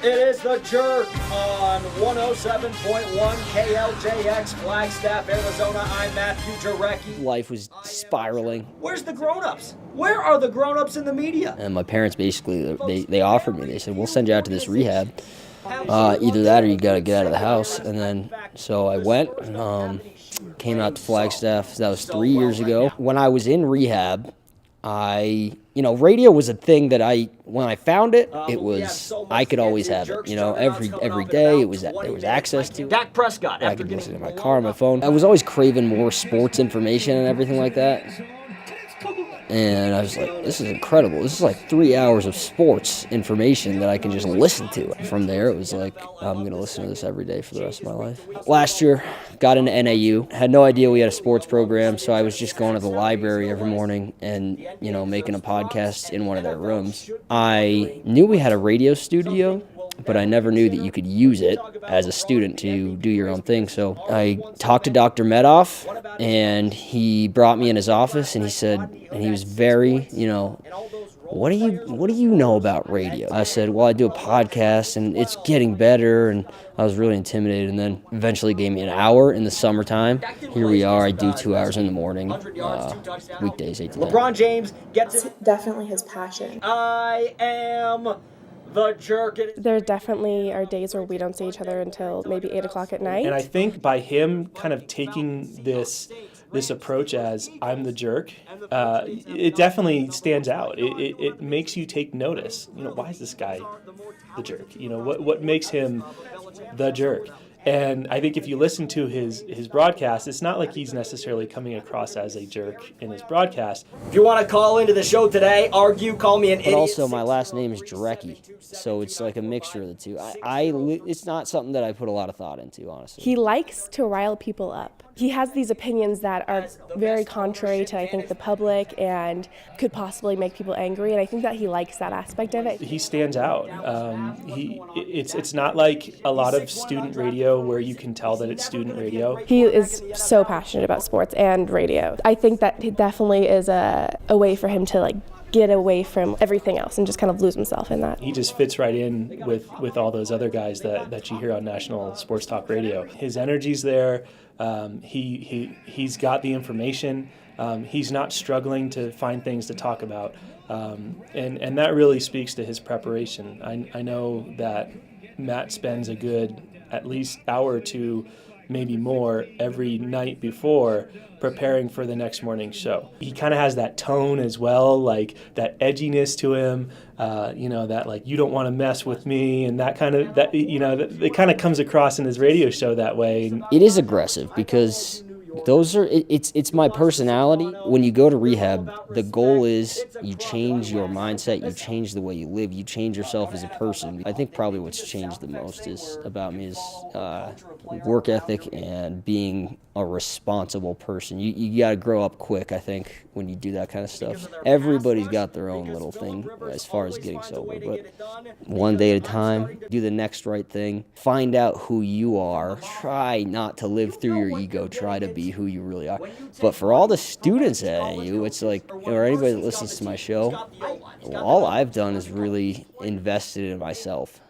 It is The Jerk on 107.1 KLJX, Flagstaff, Arizona. I'm Matthew Jarecki. Life was spiraling. Where's the grown-ups? Where are the grown-ups in the media? And my parents basically, they offered me, they said, we'll send you out to this rehab. Either that or you got to get out of the house. And then, so I went, came out to Flagstaff. That was 3 years ago. When I was in rehab, radio was a thing that when I found it, I could always have it. Every day there was access to it. Dak Prescott. I could listen to my car, my phone. I was always craving more sports information and everything like that. And I was like, this is incredible. This is like 3 hours of sports information that I can just listen to. From there, it was like, I'm going to listen to this every day for the rest of my life. Last year, got into NAU. Had no idea we had a sports program, so I was just going to the library every morning and, making a podcast in one of their rooms. I knew we had a radio studio, but I never knew that you could use it as a student to do your own thing. So I talked to Dr. Medoff, and he brought me in his office, and he said, and he was very, what do you know about radio? I said, well, I do a podcast, and it's getting better, and I was really intimidated, and then eventually gave me an hour in the summertime. Here we are. I do 2 hours in the morning, weekdays, 8 to 10. LeBron James gets it. Definitely his passion. I am The Jerk. There definitely are days where we don't see each other until maybe 8 o'clock at night. And I think by him kind of taking this approach as I'm the jerk, it definitely stands out. It makes you take notice. Why is this guy the jerk? What makes him the jerk? And I think if you listen to his broadcast, it's not like he's necessarily coming across as a jerk in his broadcast. If you want to call into the show today, argue, call me an idiot. But also, my last name is Jarecki, so it's like a mixture of the two. It's not something that I put a lot of thought into, honestly. He likes to rile people up. He has these opinions that are very contrary to, I think, the public and could possibly make people angry, and I think that he likes that aspect of it. He stands out. It's not like a lot of student radio where you can tell that it's student radio. He is so passionate about sports and radio. I think that it definitely is a way for him to get away from everything else and just kind of lose himself in that. He just fits right in with all those other guys that you hear on national sports talk radio. His energy's there. He's got the information. He's not struggling to find things to talk about. And that really speaks to his preparation. I know that Matt spends a good at least hour or two, maybe more, every night before preparing for the next morning's show. He kind of has that tone as well, like that edginess to him, that you don't want to mess with me, and that kind of, it kind of comes across in his radio show that way. It is aggressive because it's my personality. When you go to rehab, the goal is you change your mindset, you change the way you live, you change yourself as a person. I think probably what's changed the most about me is work ethic and being a responsible person. You got to grow up quick, I think, when you do that kind of stuff. Everybody's got their own little thing as far as getting sober, but one day at a time, do the next right thing, find out who you are, try not to live through your ego, try to be who you really are. But for all the students at NAU, it's like, or anybody that listens to my show, all I've done is really invested in myself.